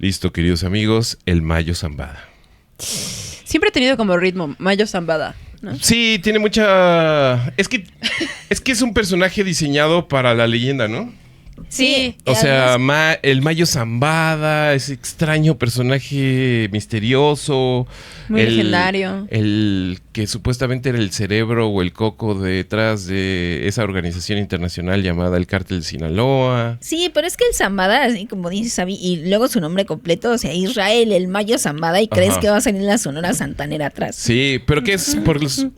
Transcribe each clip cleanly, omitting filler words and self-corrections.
Listo, queridos amigos, el Mayo Zambada. Siempre ha tenido como ritmo Mayo Zambada, ¿no? Sí, tiene mucha... Es que es un personaje diseñado para la leyenda, ¿no? Sí. O sea, el Mayo Zambada, ese extraño personaje misterioso. Muy legendario. El que supuestamente era el cerebro o el coco detrás de esa organización internacional llamada el Cártel de Sinaloa. Sí, pero es que el Zambada, así como dices, Abby, y luego su nombre completo, o sea, Israel, el Mayo Zambada, y crees que va a salir la Sonora Santanera atrás. Sí, pero ¿qué es?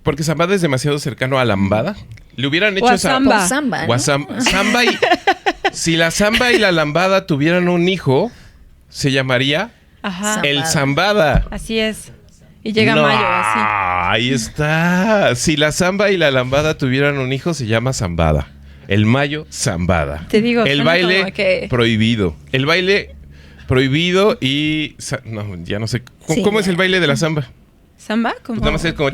Porque Zambada es demasiado cercano a Lambada. Le hubieran hecho esa... Zamba, ¿no? Zamba y... Si la Zamba y la Lambada tuvieran un hijo, se llamaría el Zambada. Así es. Y llega Mayo, así. Ahí está. Si la Zamba y la Lambada tuvieran un hijo, se llama Zambada. El Mayo Zambada. Te digo, el baile prohibido. El baile prohibido y... No, ya no sé. ¿Cómo es el baile de la Zamba? ¿Zamba? ¿Cómo? Pues nada más es como...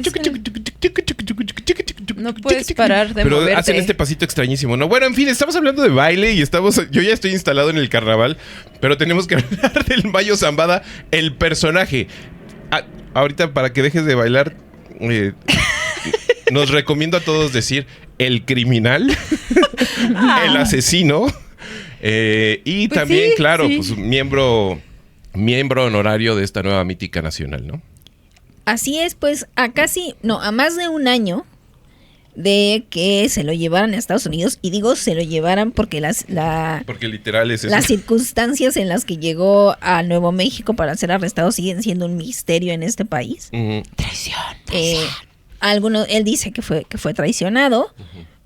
No puedes parar de pero moverte. Hacen este pasito extrañísimo, ¿no? Bueno, en fin, estamos hablando de baile y yo ya estoy instalado en el carnaval, pero tenemos que hablar del Mayo Zambada, el personaje. Ahorita, para que dejes de bailar, nos recomiendo a todos decir el criminal, el asesino, y pues también, claro, pues miembro honorario de esta nueva mítica nacional, ¿no? Así es, pues a más de un año de que se lo llevaran a Estados Unidos, y digo se lo llevaran porque porque literal es eso. Las circunstancias en las que llegó a Nuevo México para ser arrestado siguen siendo un misterio en este país. Uh-huh. Traición. Él dice que fue traicionado,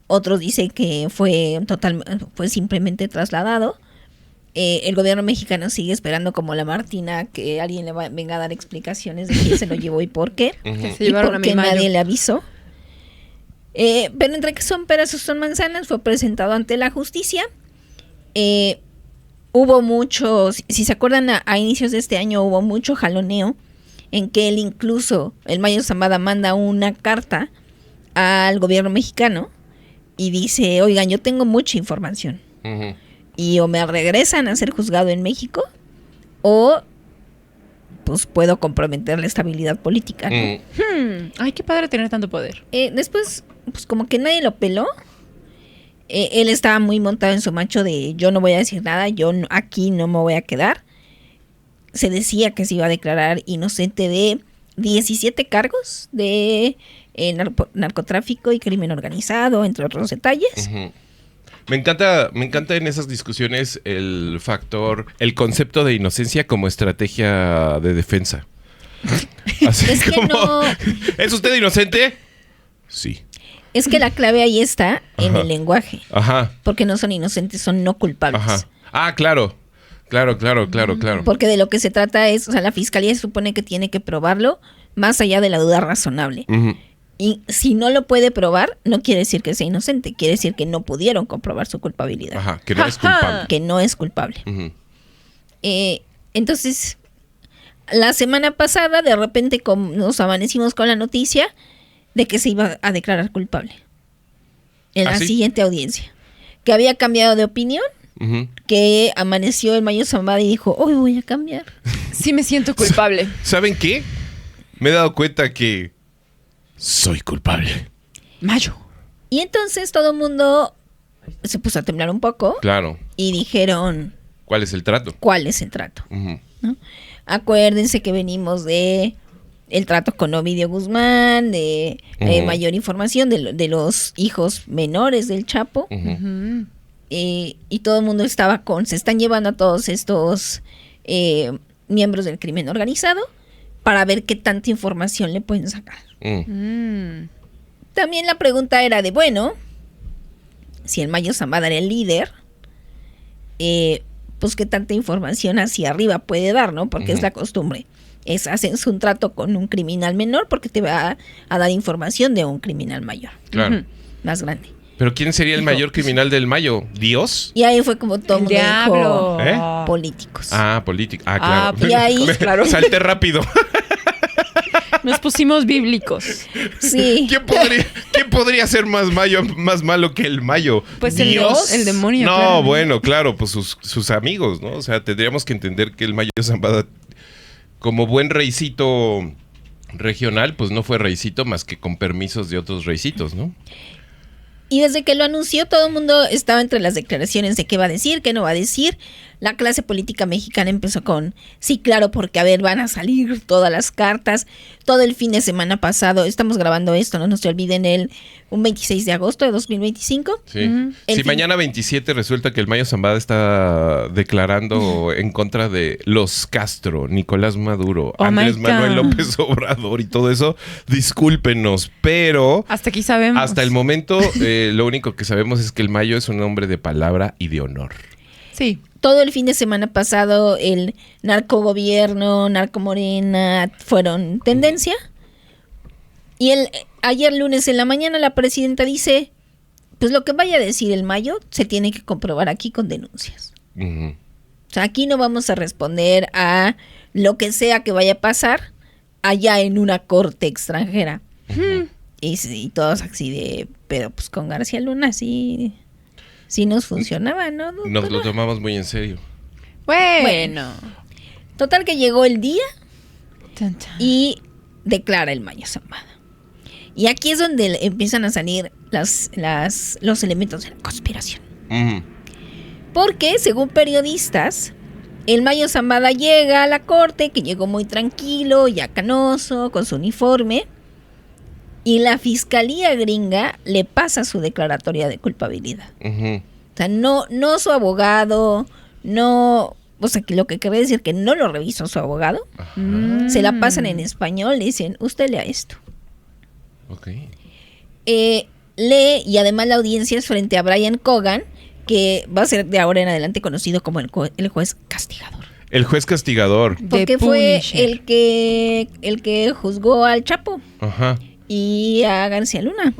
otros dicen que fue simplemente trasladado. El gobierno mexicano sigue esperando como la Martina que alguien venga a dar explicaciones de quién se lo llevó y por qué. Que se y llevaron por a qué mi Mayo. nadie le avisó. Pero entre que son peras o son manzanas, fue presentado ante la justicia. Hubo muchos, si se acuerdan, a inicios de este año hubo mucho jaloneo en que él incluso, el Mayo Zambada, manda una carta al gobierno mexicano y dice, oigan, yo tengo mucha información. Uh-huh. Y o me regresan a ser juzgado en México o pues puedo comprometer la estabilidad política, ¿no? Ay, qué padre tener tanto poder. Después, pues como que nadie lo peló. Él estaba muy montado en su macho de yo no voy a decir nada, aquí no me voy a quedar. Se decía que se iba a declarar inocente de 17 cargos de narcotráfico y crimen organizado, entre otros detalles. Uh-huh. Me encanta en esas discusiones el concepto de inocencia como estrategia de defensa. Así es que no. ¿Es usted inocente? Sí. Es que la clave ahí está en el lenguaje. Ajá. Porque no son inocentes, son no culpables. Ajá. Ah, claro. Claro. Porque de lo que se trata es, o sea, la fiscalía se supone que tiene que probarlo más allá de la duda razonable. Uh-huh. Y si no lo puede probar, no quiere decir que sea inocente, quiere decir que no pudieron comprobar su culpabilidad. Ajá, que no es culpable. Que no es culpable. Uh-huh. Entonces, la semana pasada, de repente nos amanecimos con la noticia de que se iba a declarar culpable. En la siguiente audiencia. Que había cambiado de opinión, uh-huh. que amaneció el Mayo Zambada y dijo, hoy voy a cambiar. Sí me siento culpable. ¿Saben qué? Me he dado cuenta que soy culpable. Mayo. Y entonces todo el mundo se puso a temblar un poco. Claro. Y dijeron, ¿cuál es el trato? Uh-huh. ¿No? Acuérdense que venimos de el trato con Ovidio Guzmán, de mayor información de los hijos menores del Chapo. Uh-huh. Uh-huh. Y todo el mundo se están llevando a todos estos miembros del crimen organizado para ver qué tanta información le pueden sacar. También la pregunta era de, bueno, si el Mayo Zambada era el líder, pues qué tanta información hacia arriba puede dar, ¿no? Porque es la costumbre. Haces un trato con un criminal menor porque te va a dar información de un criminal mayor. Claro. Uh-huh. Más grande. ¿Pero quién sería el mayor criminal del Mayo? ¿Dios? Y ahí fue como todo el mundo dijo, políticos. Políticos. Claro. Y ahí, claro. Salté rápido. Nos pusimos bíblicos. Sí. ¿Quién podría ser más malo que el Mayo? Pues ¿Dios? el demonio. No, claro. bueno, claro, pues sus amigos, ¿no? O sea, tendríamos que entender que el Mayo Zambada, como buen reycito regional, pues no fue reycito más que con permisos de otros reycitos, ¿no? Y desde que lo anunció, todo el mundo estaba entre las declaraciones de qué va a decir, qué no va a decir. La clase política mexicana empezó con, sí, claro, porque a ver, van a salir todas las cartas. Todo el fin de semana pasado, estamos grabando esto, no se olviden, un 26 de agosto de 2025. Sí. Si mañana 27 resulta que el Mayo Zambada está declarando en contra de los Castro, Nicolás Maduro, Andrés Manuel López Obrador y todo eso, discúlpenos, pero hasta aquí sabemos. Hasta el momento, lo único que sabemos es que el Mayo es un hombre de palabra y de honor. Sí. Todo el fin de semana pasado el narcogobierno, narcomorena fueron tendencia. Y ayer lunes en la mañana la presidenta dice, pues lo que vaya a decir el Mayo se tiene que comprobar aquí con denuncias. O sea, aquí no vamos a responder a lo que sea que vaya a pasar allá en una corte extranjera. Y todos así de, pero pues con García Luna sí nos funcionaba, ¿no? Nos lo tomamos muy en serio. Bueno. Total que llegó el día y declara el Mayo Zambada. Y aquí es donde empiezan a salir los elementos de la conspiración. Porque, según periodistas, el Mayo Zambada llega a la corte, que llegó muy tranquilo, ya canoso, con su uniforme, y la fiscalía gringa le pasa su declaratoria de culpabilidad. O sea, no su abogado, no... O sea, que lo que quiere decir que no lo revisó su abogado. Se la pasan en español, le dicen, usted lea esto. Lee, y además la audiencia es frente a Brian Cogan, que va a ser de ahora en adelante conocido como el juez castigador. El juez castigador. Porque fue el que juzgó al Chapo. Y a García Luna.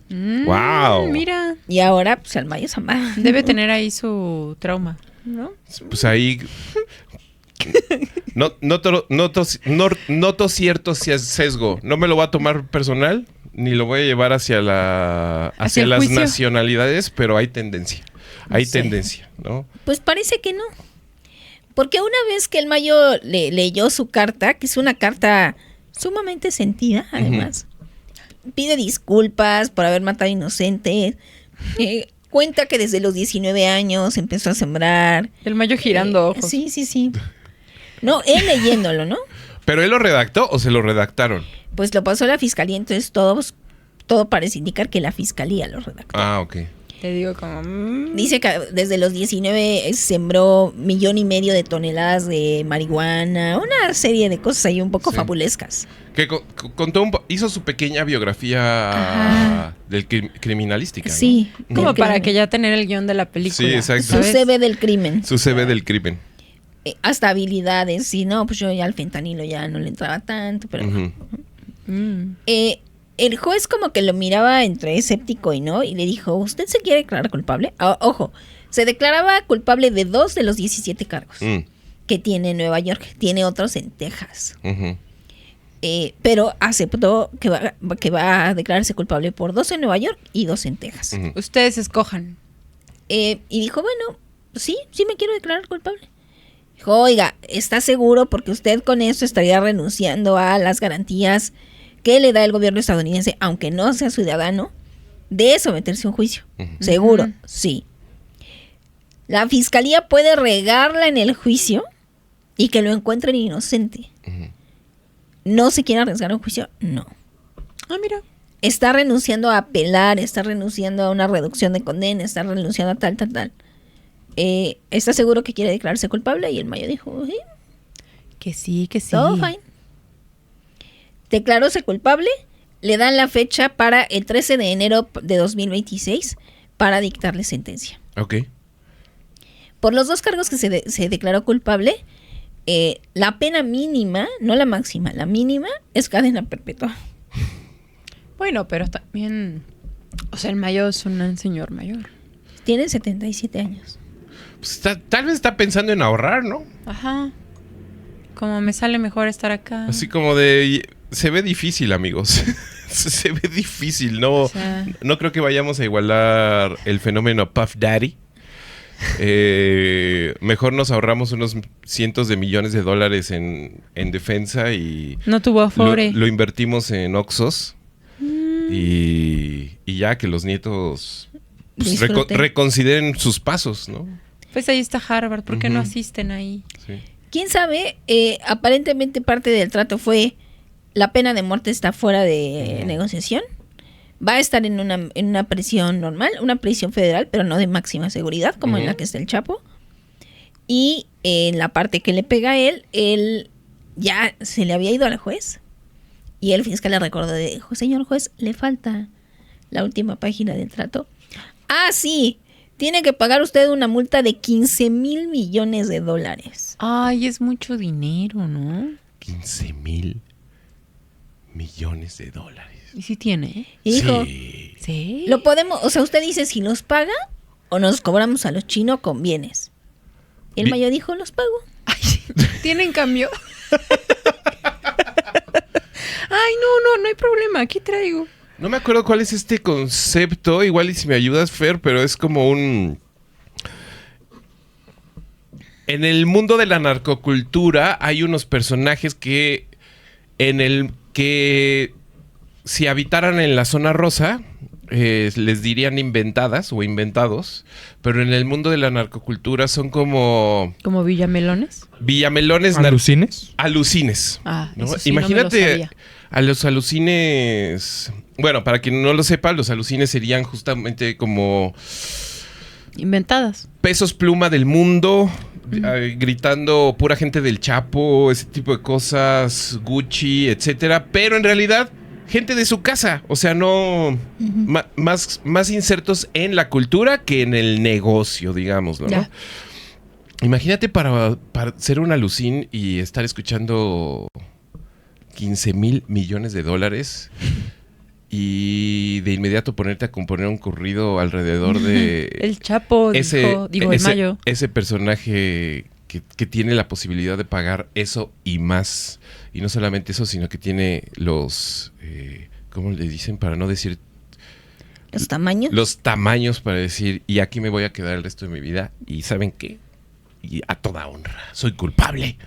¡Wow! Mira. Y ahora, pues, al Mayo Zambada. Debe tener ahí su trauma, ¿no? Pues ahí... Noto cierto sesgo. No me lo voy a tomar personal, ni lo voy a llevar hacia las juicio. nacionalidades, pero hay tendencia. Hay tendencia, ¿no? Pues parece que no. Porque una vez que el Mayo leyó su carta, que es una carta sumamente sentida, además, pide disculpas por haber matado inocentes, cuenta que desde los 19 años empezó a sembrar. El Mayo girando ojos. Sí. No, él leyéndolo, ¿no? ¿Pero él lo redactó o se lo redactaron? Pues lo pasó a la fiscalía, entonces todo parece indicar que la fiscalía lo redactó. Ah, ok. Te digo como... Dice que desde los 19 sembró 1,5 millones de toneladas de marihuana, una serie de cosas ahí un poco fabulescas. Que hizo su pequeña biografía del criminalística, ¿no? Sí. Como para que ya tener el guión de la película. Sí, exacto. Su CV del crimen. Su CV del crimen. Hasta habilidades. Sí, no, pues yo ya al fentanilo ya no le entraba tanto, pero... El juez como que lo miraba entre escéptico y no, y le dijo, ¿usted se quiere declarar culpable? Ojo, se declaraba culpable de 2 de los 17 cargos que tiene en Nueva York. Tiene otros en Texas. Pero aceptó que va a declararse culpable por 2 en Nueva York y 2 en Texas. Ustedes escojan. Y dijo, bueno, sí me quiero declarar culpable. Dijo, oiga, ¿está seguro? Porque usted con eso estaría renunciando a las garantías que le da el gobierno estadounidense, aunque no sea ciudadano, de someterse a un juicio. ¿Seguro? Sí. La fiscalía puede regarla en el juicio y que lo encuentren inocente. ¿No se quiere arriesgar a un juicio? No. Mira. Está renunciando a apelar, está renunciando a una reducción de condena, está renunciando a tal. ¿Está seguro que quiere declararse culpable? Y el Mayo dijo, sí. Que sí. Todo fine. Declaróse culpable, le dan la fecha para el 13 de enero de 2026 para dictarle sentencia. Ok. Por los 2 cargos que se declaró culpable, la pena mínima, no la máxima, la mínima es cadena perpetua. Bueno, pero también... O sea, el Mayo es un señor mayor. Tiene 77 años. Pues tal vez está pensando en ahorrar, ¿no? Ajá. Como me sale mejor estar acá. Así como de... Se ve difícil, amigos. Se ve difícil, ¿no? O sea, No creo que vayamos a igualar el fenómeno Puff Daddy. Mejor nos ahorramos unos cientos de millones de dólares en defensa y no tuvo afore. lo invertimos en Oxxos y ya que los nietos pues, Disfruten. reconsideren sus pasos, ¿no? Pues ahí está Harvard, ¿por qué no Ujú. asisten ahí? Sí. ¿Quién sabe? Aparentemente parte del trato fue la pena de muerte está fuera de negociación. Va a estar en una prisión normal, una prisión federal, pero no de máxima seguridad, como en la que está el Chapo. Y en la parte que le pega a él ya se le había ido al juez. Y el fiscal le recordó, dijo, señor juez, le falta la última página del trato. Ah, sí, tiene que pagar usted una multa de 15,000 millones de dólares. Ay, es mucho dinero, ¿no? 15,000 millones de dólares. ¿Y si tiene? Y dijo, Sí. Sí. lo podemos, o sea, usted dice si los paga o nos cobramos a los chinos con bienes. Y el Vi- mayo dijo, los pago. Ay, ¿tienen cambio? Ay, no hay problema, aquí traigo. No me acuerdo cuál es este concepto, igual y si me ayudas, Fer, pero es como un... En el mundo de la narcocultura hay unos personajes que si habitaran en la zona rosa les dirían inventadas o inventados, pero en el mundo de la narcocultura son como ¿Como Villamelones? villamelones ¿Alucines? alucines. Ah, ¿no? eso sí, no me lo Imagínate sabía. a los alucines. Bueno, para quien no lo sepa, los alucines serían justamente como Inventadas. pesos pluma del mundo, gritando pura gente del Chapo, ese tipo de cosas, Gucci, etcétera. Pero en realidad, gente de su casa. O sea, no más insertos en la cultura que en el negocio, digámoslo, ¿no? Ya. Imagínate para ser un alucín y estar escuchando 15,000 millones de dólares y de inmediato ponerte a componer un corrido alrededor de El Chapo el Mayo. ese personaje que tiene la posibilidad de pagar eso y más. Y no solamente eso, sino que tiene los... ¿cómo le dicen? Para no decir... Los tamaños. Los tamaños para decir, y aquí me voy a quedar el resto de mi vida. ¿Y saben qué? Y a toda honra, soy culpable.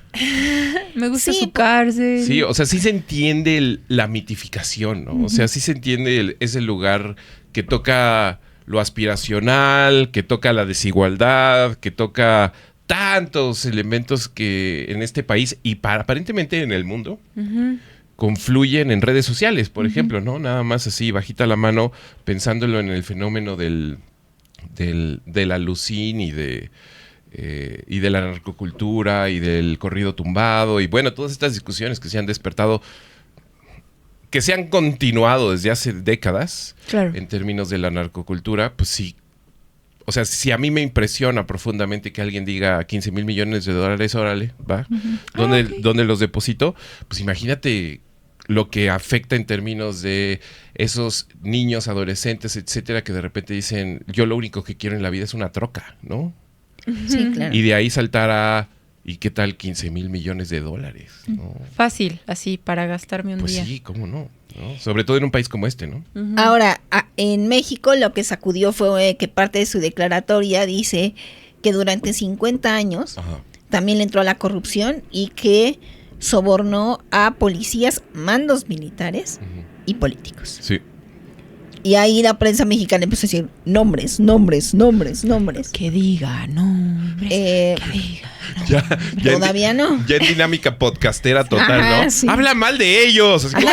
Me gusta Sí, su cárcel. Sí, o sea, sí se entiende la mitificación, ¿no? O sea, sí se entiende ese lugar que toca lo aspiracional, que toca la desigualdad, que toca tantos elementos que en este país y aparentemente en el mundo Ujú. confluyen en redes sociales, por ejemplo, ¿no? Nada más así, bajita la mano, pensándolo en el fenómeno del alucín y de la narcocultura y del corrido tumbado y bueno, todas estas discusiones que se han despertado, que se han continuado desde hace décadas Claro. en términos de la narcocultura, pues sí. O sea, si a mí me impresiona profundamente que alguien diga 15,000 millones de dólares, órale, va. ¿Dónde los deposito? Pues imagínate lo que afecta en términos de esos niños, adolescentes, etcétera, que de repente dicen, yo lo único que quiero en la vida es una troca, ¿no? Sí, claro. Y de ahí saltar a, ¿y qué tal 15,000 millones de dólares? ¿no? Fácil, así, para gastarme un Pues día. sí, ¿cómo no? Sobre todo en un país como este, ¿no? Ujú. Ahora, en México lo que sacudió fue que parte de su declaratoria dice que durante 50 años Ajá. también le entró a la corrupción y que sobornó a policías, mandos militares Ujú. y políticos. Sí. Y ahí la prensa mexicana empezó a decir nombres, nombres, nombres, nombres. Que diga, no. Eh, Que diga. Ya Todavía no. Ya en dinámica podcastera total, Ajá, ¿no? sí. Habla mal de ellos. Así como,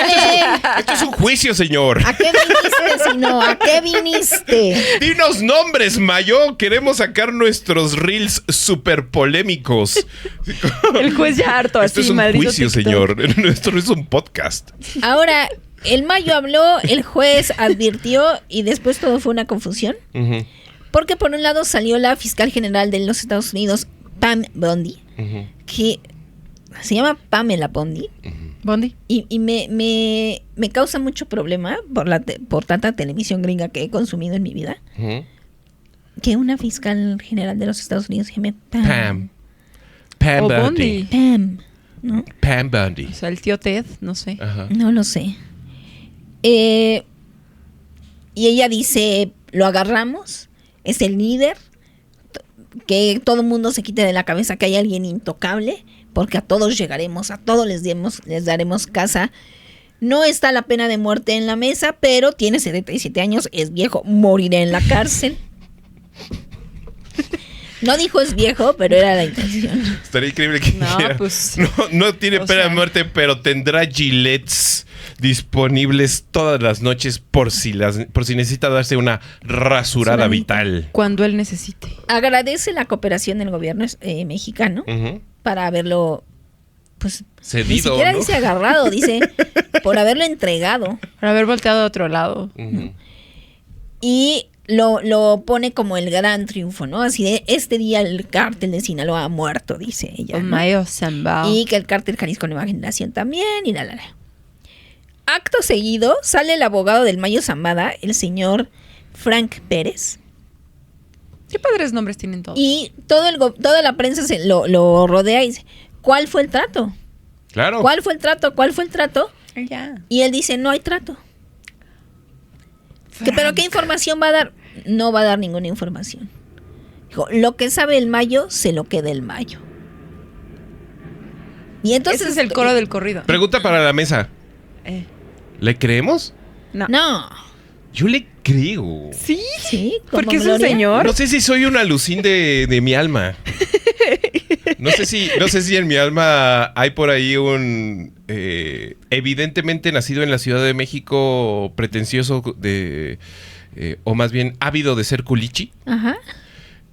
esto es un juicio, señor. ¿A qué viniste, Sino? ¿A qué viniste? Dinos nombres, Mayo. Queremos sacar nuestros reels súper polémicos. El juez ya harto, Esto así, es un maldito juicio, TikTok. señor. Esto no es un podcast. Ahora, el Mayo habló, el juez advirtió y después todo fue una confusión. Ujú, Porque por un lado salió la fiscal general de los Estados Unidos, Pam Bondi, ujú, que se llama Pamela Bondi. ujú. Bondi. Y me causa mucho problema por tanta televisión gringa que he consumido en mi vida, Ujú. que una fiscal general de los Estados Unidos se llame Pam. Pam O Bundy. Bondi. Pam, ¿no? Pam Bundy. O sea, el tío Ted, no sé. Ajá. No lo sé. Y ella dice, lo agarramos, es el líder, que todo el mundo se quite de la cabeza que hay alguien intocable, porque a todos llegaremos, a todos les daremos casa. No está la pena de muerte en la mesa, pero tiene 77 años, es viejo, morirá en la cárcel. No dijo es viejo, pero era la intención. Estaría increíble que dijera, no tiene pena de muerte, pero tendrá gilets disponibles todas las noches por si necesita darse una rasurada vital. Cuando él necesite. Agradece la cooperación del gobierno mexicano para haberlo, pues, cedido, ni siquiera ¿no? dice agarrado, dice por haberlo entregado. Por haber volteado a otro lado. Y lo pone como el gran triunfo, ¿no? Así de, este día el cártel de Sinaloa ha muerto, dice ella, ¿no? Mayo Zambada. Y que el cártel Jalisco Nueva Generación también, y la. Acto seguido, sale el abogado del Mayo Zambada, el señor Frank Pérez. Qué padres nombres tienen todos. Y toda la prensa lo rodea y dice, ¿cuál fue el trato? Claro. ¿Cuál fue el trato? ¿Cuál fue el trato? Ya. Y él dice, no hay trato. ¿Pero qué información va a dar? No va a dar ninguna información. Dijo, lo que sabe el Mayo, se lo queda el Mayo. Y entonces... Ese es el coro del corrido. Pregunta para la mesa. ¿Le creemos? No. Yo le creo. Sí. Sí, porque es un señor. No sé si soy un alucín de mi alma. No sé si en mi alma hay por ahí un evidentemente nacido en la Ciudad de México, pretencioso o más bien ávido de ser culichi. Ajá.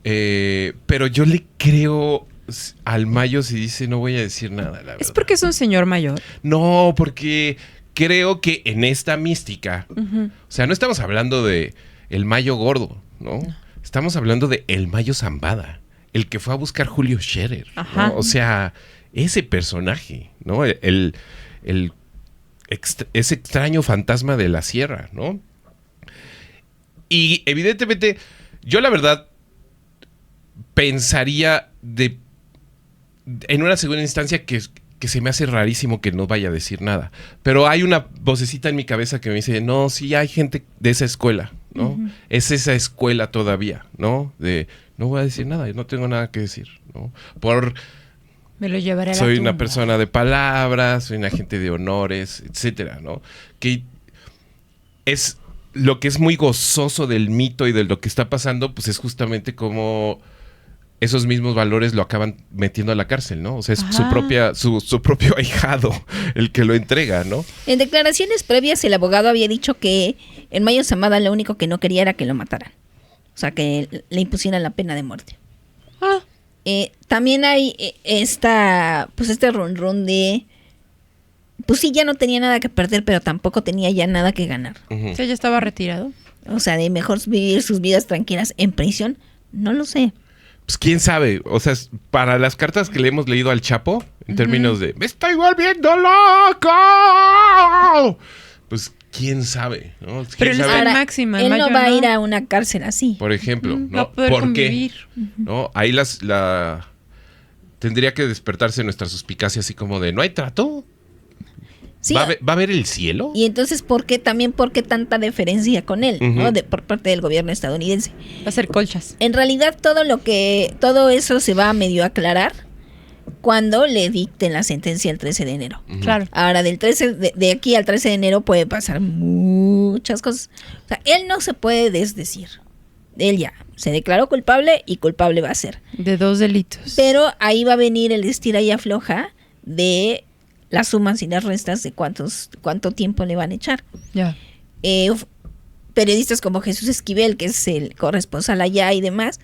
Pero yo le creo al Mayo si dice no voy a decir nada, la verdad. ¿Es porque es un señor mayor? No, porque creo que en esta mística, o sea, no estamos hablando de el Mayo gordo, ¿no? Estamos hablando de el Mayo Zambada, el que fue a buscar Julio Scherer, ¿no? O sea, ese personaje, ¿no? Ese extraño fantasma de la sierra, ¿no? Y evidentemente, yo la verdad pensaría en una segunda instancia que se me hace rarísimo que no vaya a decir nada. Pero hay una vocecita en mi cabeza que me dice, no, sí hay gente de esa escuela, ¿no? Es esa escuela todavía, ¿no? De, no voy a decir nada, no tengo nada que decir, ¿no? Me lo llevaré a la soy tumba. una persona de palabras, soy una gente de honores, etcétera, ¿no? Que es lo que es muy gozoso del mito y de lo que está pasando, pues es justamente como esos mismos valores lo acaban metiendo a la cárcel, ¿no? O sea, es su propio ahijado el que lo entrega, ¿no? En declaraciones previas, el abogado había dicho que el Mayo Zambada lo único que no quería era que lo mataran. O sea, que le impusieran la pena de muerte. También hay este run de... Pues sí, ya no tenía nada que perder, pero tampoco tenía ya nada que ganar. O sea, ya estaba retirado. O sea, de mejor vivir sus vidas tranquilas en prisión. No lo sé. Pues quién sabe, o sea, para las cartas que le hemos leído al Chapo, en términos de ¡me estoy volviendo loco! Pues quién sabe, ¿no? ¿Quién pero él sabe? está en máxima. Él no va a ir a una cárcel así. Por ejemplo, ¿no? Va a poder ¿Por convivir. qué? ¿No? Ahí tendría que despertarse nuestra suspicacia así como de ¿no hay trato? Sí, ¿Va a haber el cielo? y entonces, ¿por qué tanta deferencia con él, ¿no? Por parte del gobierno estadounidense? Va a ser colchas. En realidad, todo eso se va a medio aclarar cuando le dicten la sentencia el 13 de enero. Claro. Ahora, de aquí al 13 de enero puede pasar muchas cosas. O sea, él no se puede desdecir. Él ya se declaró culpable y culpable va a ser. De 2 delitos. Pero ahí va a venir el estira y afloja de las sumas y las restas de cuánto tiempo le van a echar. Ya. Periodistas como Jesús Esquivel, que es el corresponsal allá y demás,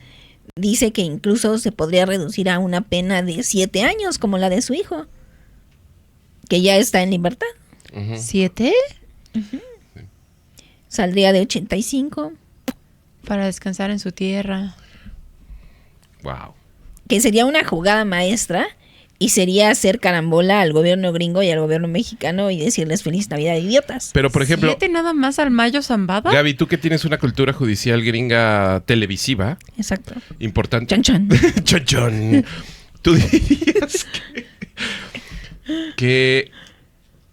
dice que incluso se podría reducir a una pena de 7 años, como la de su hijo, que ya está en libertad. 7 Saldría de 85. para descansar en su tierra. Wow. Que sería una jugada maestra y sería hacer carambola al gobierno gringo y al gobierno mexicano y decirles feliz Navidad, idiotas. Pero, por ejemplo, 7 nada más al Mayo Zambada. Gaby, tú que tienes una cultura judicial gringa televisiva Exacto. importante. Chan, chan. Chon, chon. ¿Tú dirías que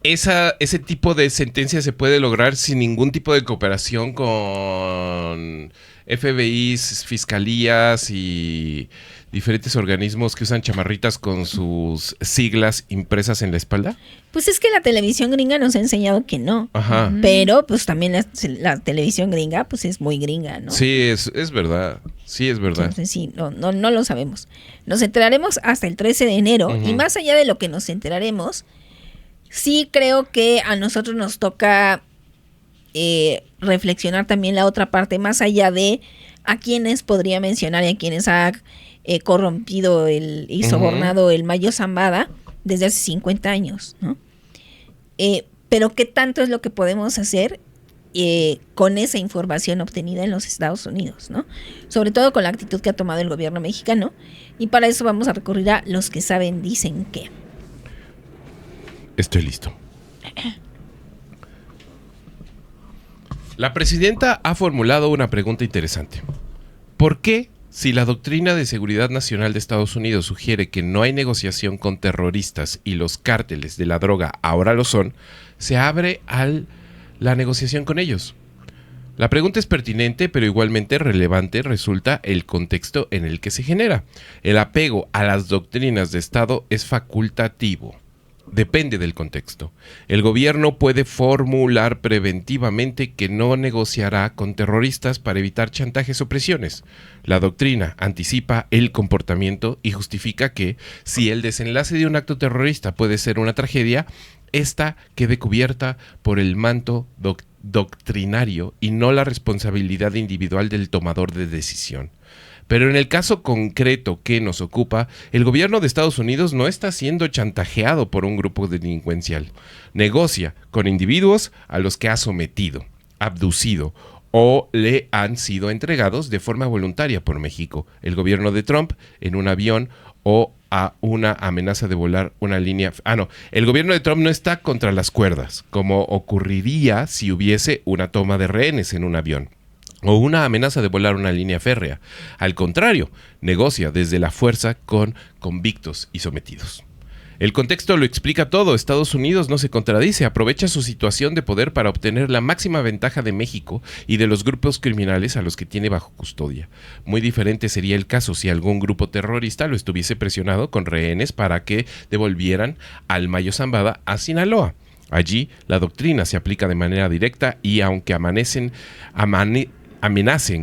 ese tipo de sentencia se puede lograr sin ningún tipo de cooperación con FBIs, fiscalías y diferentes organismos que usan chamarritas con sus siglas impresas en la espalda. Pues es que la televisión gringa nos ha enseñado que no. Ajá. Pero pues también la televisión gringa pues es muy gringa, ¿no? Sí, es verdad. Sí, es verdad. Entonces sí, no lo sabemos. Nos enteraremos hasta el 13 de enero. Y más allá de lo que nos enteraremos, sí creo que a nosotros nos toca reflexionar también la otra parte, más allá de a quienes podría mencionar y a quienes ha corrompido y sobornado el Mayo Zambada desde hace 50 años, ¿no? Pero qué tanto es lo que podemos hacer con esa información obtenida en los Estados Unidos, ¿no? Sobre todo con la actitud que ha tomado el gobierno mexicano. Y para eso vamos a recurrir a los que saben, dicen que. Estoy listo. La presidenta ha formulado una pregunta interesante. ¿Por qué, si la doctrina de seguridad nacional de Estados Unidos sugiere que no hay negociación con terroristas y los cárteles de la droga ahora lo son, se abre la negociación con ellos? La pregunta es pertinente, pero igualmente relevante resulta el contexto en el que se genera. El apego a las doctrinas de Estado es facultativo. Depende del contexto. El gobierno puede formular preventivamente que no negociará con terroristas para evitar chantajes o presiones. La doctrina anticipa el comportamiento y justifica que, si el desenlace de un acto terrorista puede ser una tragedia, esta quede cubierta por el manto doctrinario y no la responsabilidad individual del tomador de decisión. Pero en el caso concreto que nos ocupa, el gobierno de Estados Unidos no está siendo chantajeado por un grupo delincuencial. Negocia con individuos a los que ha sometido, abducido o le han sido entregados de forma voluntaria por México, el gobierno de Trump, en un avión o a una amenaza de volar una línea... el gobierno de Trump no está contra las cuerdas, como ocurriría si hubiese una toma de rehenes en un avión o una amenaza de volar una línea férrea. Al contrario, negocia desde la fuerza con convictos y sometidos. El contexto lo explica todo. Estados Unidos no se contradice, aprovecha su situación de poder para obtener la máxima ventaja de México y de los grupos criminales a los que tiene bajo custodia. Muy diferente sería el caso si algún grupo terrorista lo estuviese presionado con rehenes para que devolvieran al Mayo Zambada a Sinaloa. Allí la doctrina se aplica de manera directa y aunque amenacen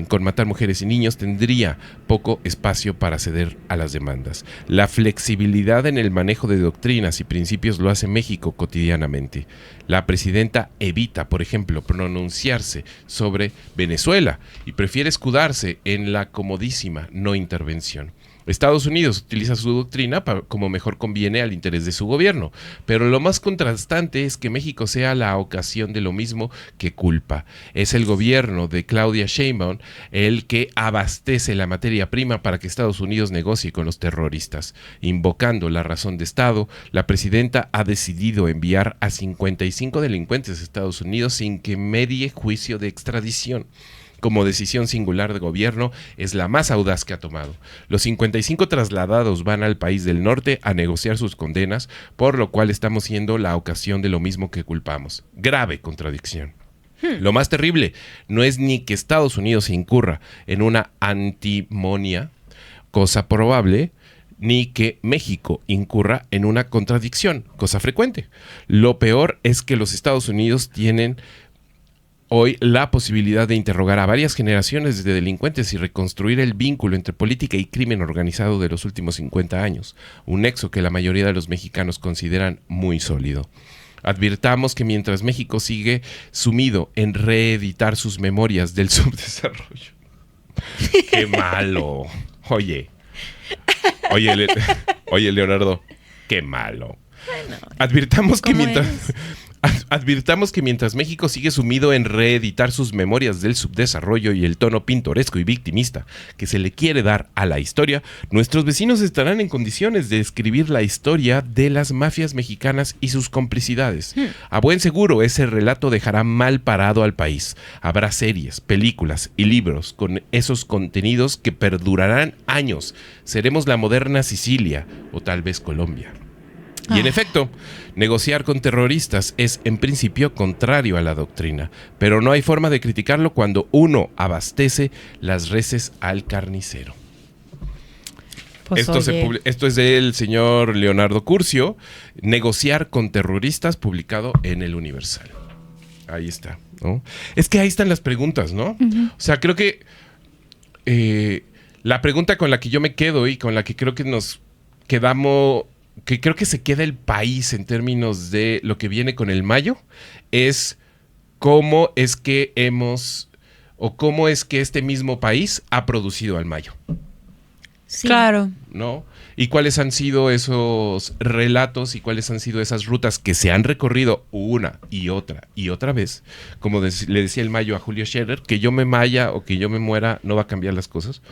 con matar mujeres y niños, tendría poco espacio para ceder a las demandas. La flexibilidad en el manejo de doctrinas y principios lo hace México cotidianamente. La presidenta evita, por ejemplo, pronunciarse sobre Venezuela y prefiere escudarse en la comodísima no intervención. Estados Unidos utiliza su doctrina como mejor conviene al interés de su gobierno, pero lo más contrastante es que México sea la ocasión de lo mismo que culpa. Es el gobierno de Claudia Sheinbaum el que abastece la materia prima para que Estados Unidos negocie con los terroristas. Invocando la razón de Estado, la presidenta ha decidido enviar a 55 delincuentes a Estados Unidos sin que medie juicio de extradición. Como decisión singular de gobierno, es la más audaz que ha tomado. Los 55 trasladados van al país del norte a negociar sus condenas, por lo cual estamos siendo la ocasión de lo mismo que culpamos. Grave contradicción. Lo más terrible no es ni que Estados Unidos incurra en una antimonia, cosa probable, ni que México incurra en una contradicción, cosa frecuente. Lo peor es que los Estados Unidos tienen hoy la posibilidad de interrogar a varias generaciones de delincuentes y reconstruir el vínculo entre política y crimen organizado de los últimos 50 años, un nexo que la mayoría de los mexicanos consideran muy sólido. Advirtamos que mientras México sigue sumido en reeditar sus memorias del subdesarrollo. ¡Qué malo! Oye, Leonardo, qué malo. Bueno, advirtamos que mientras México sigue sumido en reeditar sus memorias del subdesarrollo y el tono pintoresco y victimista que se le quiere dar a la historia, nuestros vecinos estarán en condiciones de escribir la historia de las mafias mexicanas y sus complicidades. A buen seguro, ese relato dejará mal parado al país. Habrá series, películas y libros con esos contenidos que perdurarán años. Seremos la moderna Sicilia o tal vez Colombia. Y en efecto, negociar con terroristas es en principio contrario a la doctrina, pero no hay forma de criticarlo cuando uno abastece las reses al carnicero. Pues, Esto es del señor Leonardo Curcio, Negociar con terroristas, publicado en El Universal. Ahí está, ¿no? Es que ahí están las preguntas, ¿no? Uh-huh. O sea, creo que la pregunta con la que yo me quedo y con la que creo que nos quedamos, que creo que se queda el país en términos de lo que viene con el Mayo, es cómo es que este mismo país ha producido al Mayo. Sí. Claro. ¿No? Y cuáles han sido esos relatos y cuáles han sido esas rutas que se han recorrido una y otra vez. Como le decía el Mayo a Julio Scherer, que yo me maya o que yo me muera no va a cambiar las cosas.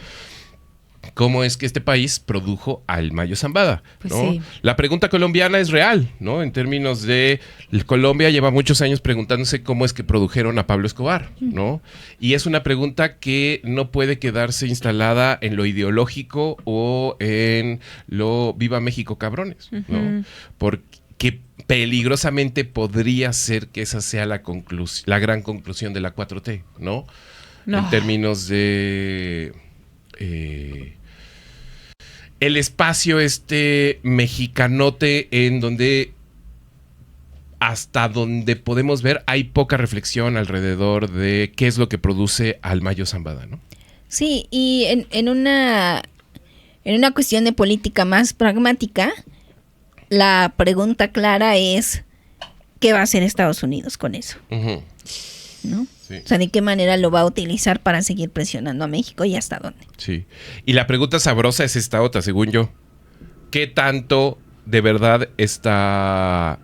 ¿Cómo es que este país produjo al Mayo Zambada? Pues ¿no? sí. La pregunta colombiana es real, ¿no? En términos de Colombia lleva muchos años preguntándose cómo es que produjeron a Pablo Escobar, ¿no? Y es una pregunta que no puede quedarse instalada en lo ideológico o en lo viva México cabrones, ¿no? Porque peligrosamente podría ser que esa sea la gran conclusión de la 4T, ¿no? En términos de el espacio mexicanote en donde hasta donde podemos ver hay poca reflexión alrededor de qué es lo que produce al Mayo Zambada, ¿no? Sí, y en una cuestión de política más pragmática, la pregunta clara es ¿qué va a hacer Estados Unidos con eso? Uh-huh. ¿No? Sí. O sea, ¿de qué manera lo va a utilizar para seguir presionando a México y hasta dónde? Sí. Y la pregunta sabrosa es esta otra, según yo. ¿Qué tanto de verdad está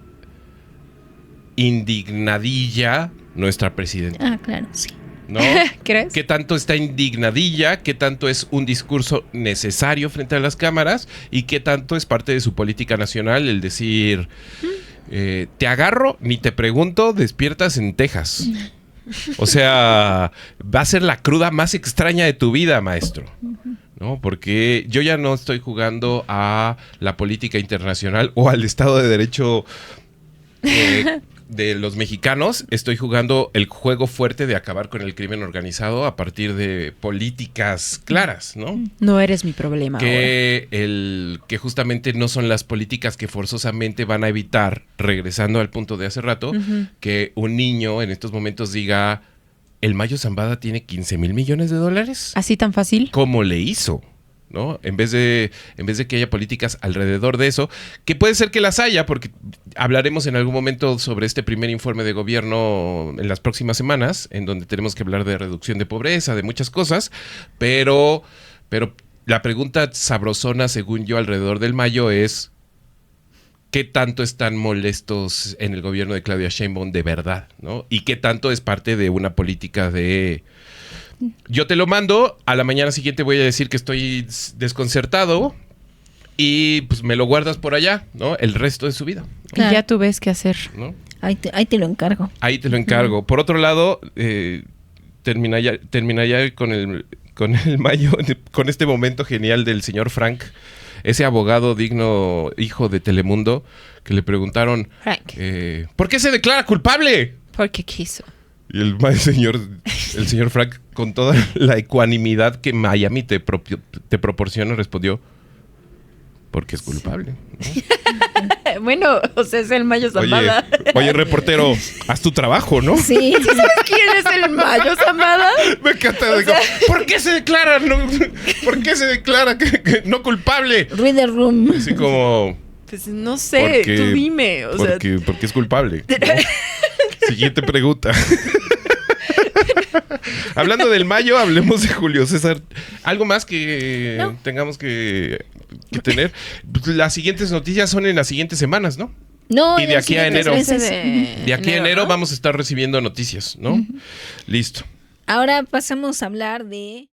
indignadilla nuestra presidenta? Ah, claro, sí. ¿No? ¿Crees? ¿Qué tanto está indignadilla? ¿Qué tanto es un discurso necesario frente a las cámaras? ¿Y qué tanto es parte de su política nacional el decir, te agarro, ni te pregunto, despiertas en Texas? O sea, va a ser la cruda más extraña de tu vida, maestro, ¿no? Porque yo ya no estoy jugando a la política internacional o al Estado de Derecho de los mexicanos. Estoy jugando el juego fuerte de acabar con el crimen organizado a partir de políticas claras, ¿no? No eres mi problema que justamente no son las políticas que forzosamente van a evitar, regresando al punto de hace rato, que un niño en estos momentos diga, ¿el Mayo Zambada tiene 15 mil millones de dólares? ¿Así tan fácil? ¿Cómo le hizo? ¿No? En vez de que haya políticas alrededor de eso, que puede ser que las haya, porque hablaremos en algún momento sobre este primer informe de gobierno en las próximas semanas, en donde tenemos que hablar de reducción de pobreza, de muchas cosas, pero la pregunta sabrosona, según yo, alrededor del Mayo es ¿qué tanto están molestos en el gobierno de Claudia Sheinbaum de verdad, ¿no? Y qué tanto es parte de una política de yo te lo mando, a la mañana siguiente voy a decir que estoy desconcertado y pues me lo guardas por allá, ¿no? El resto de su vida, ¿no? Claro. Y ya tú ves qué hacer, ¿no? Ahí te lo encargo. Ahí te lo encargo. Por otro lado, termina ya con el Mayo, con este momento genial del señor Frank, ese abogado digno, hijo de Telemundo, que le preguntaron, Frank, ¿por qué se declara culpable? Porque quiso. Y el señor Frank, con toda la ecuanimidad que Miami te proporciona, respondió, porque es culpable, ¿no? Bueno, o sea, es el Mayo Zambada. Oye, reportero, haz tu trabajo, ¿no? Sí. ¿Sabes quién es el Mayo Zambada? Me encanta. ¿Por qué se declara? ¿Por qué se declara que no culpable? Read the room. Así como... Pues no sé, tú dime. Porque es culpable, ¿no? Siguiente pregunta. Hablando del Mayo, hablemos de Julio César. ¿Algo más que tengamos que tener? Las siguientes noticias son en las siguientes semanas, ¿no? No, y de aquí a enero. De aquí a enero, ¿no? Vamos a estar recibiendo noticias, ¿no? Listo. Ahora pasamos a hablar de...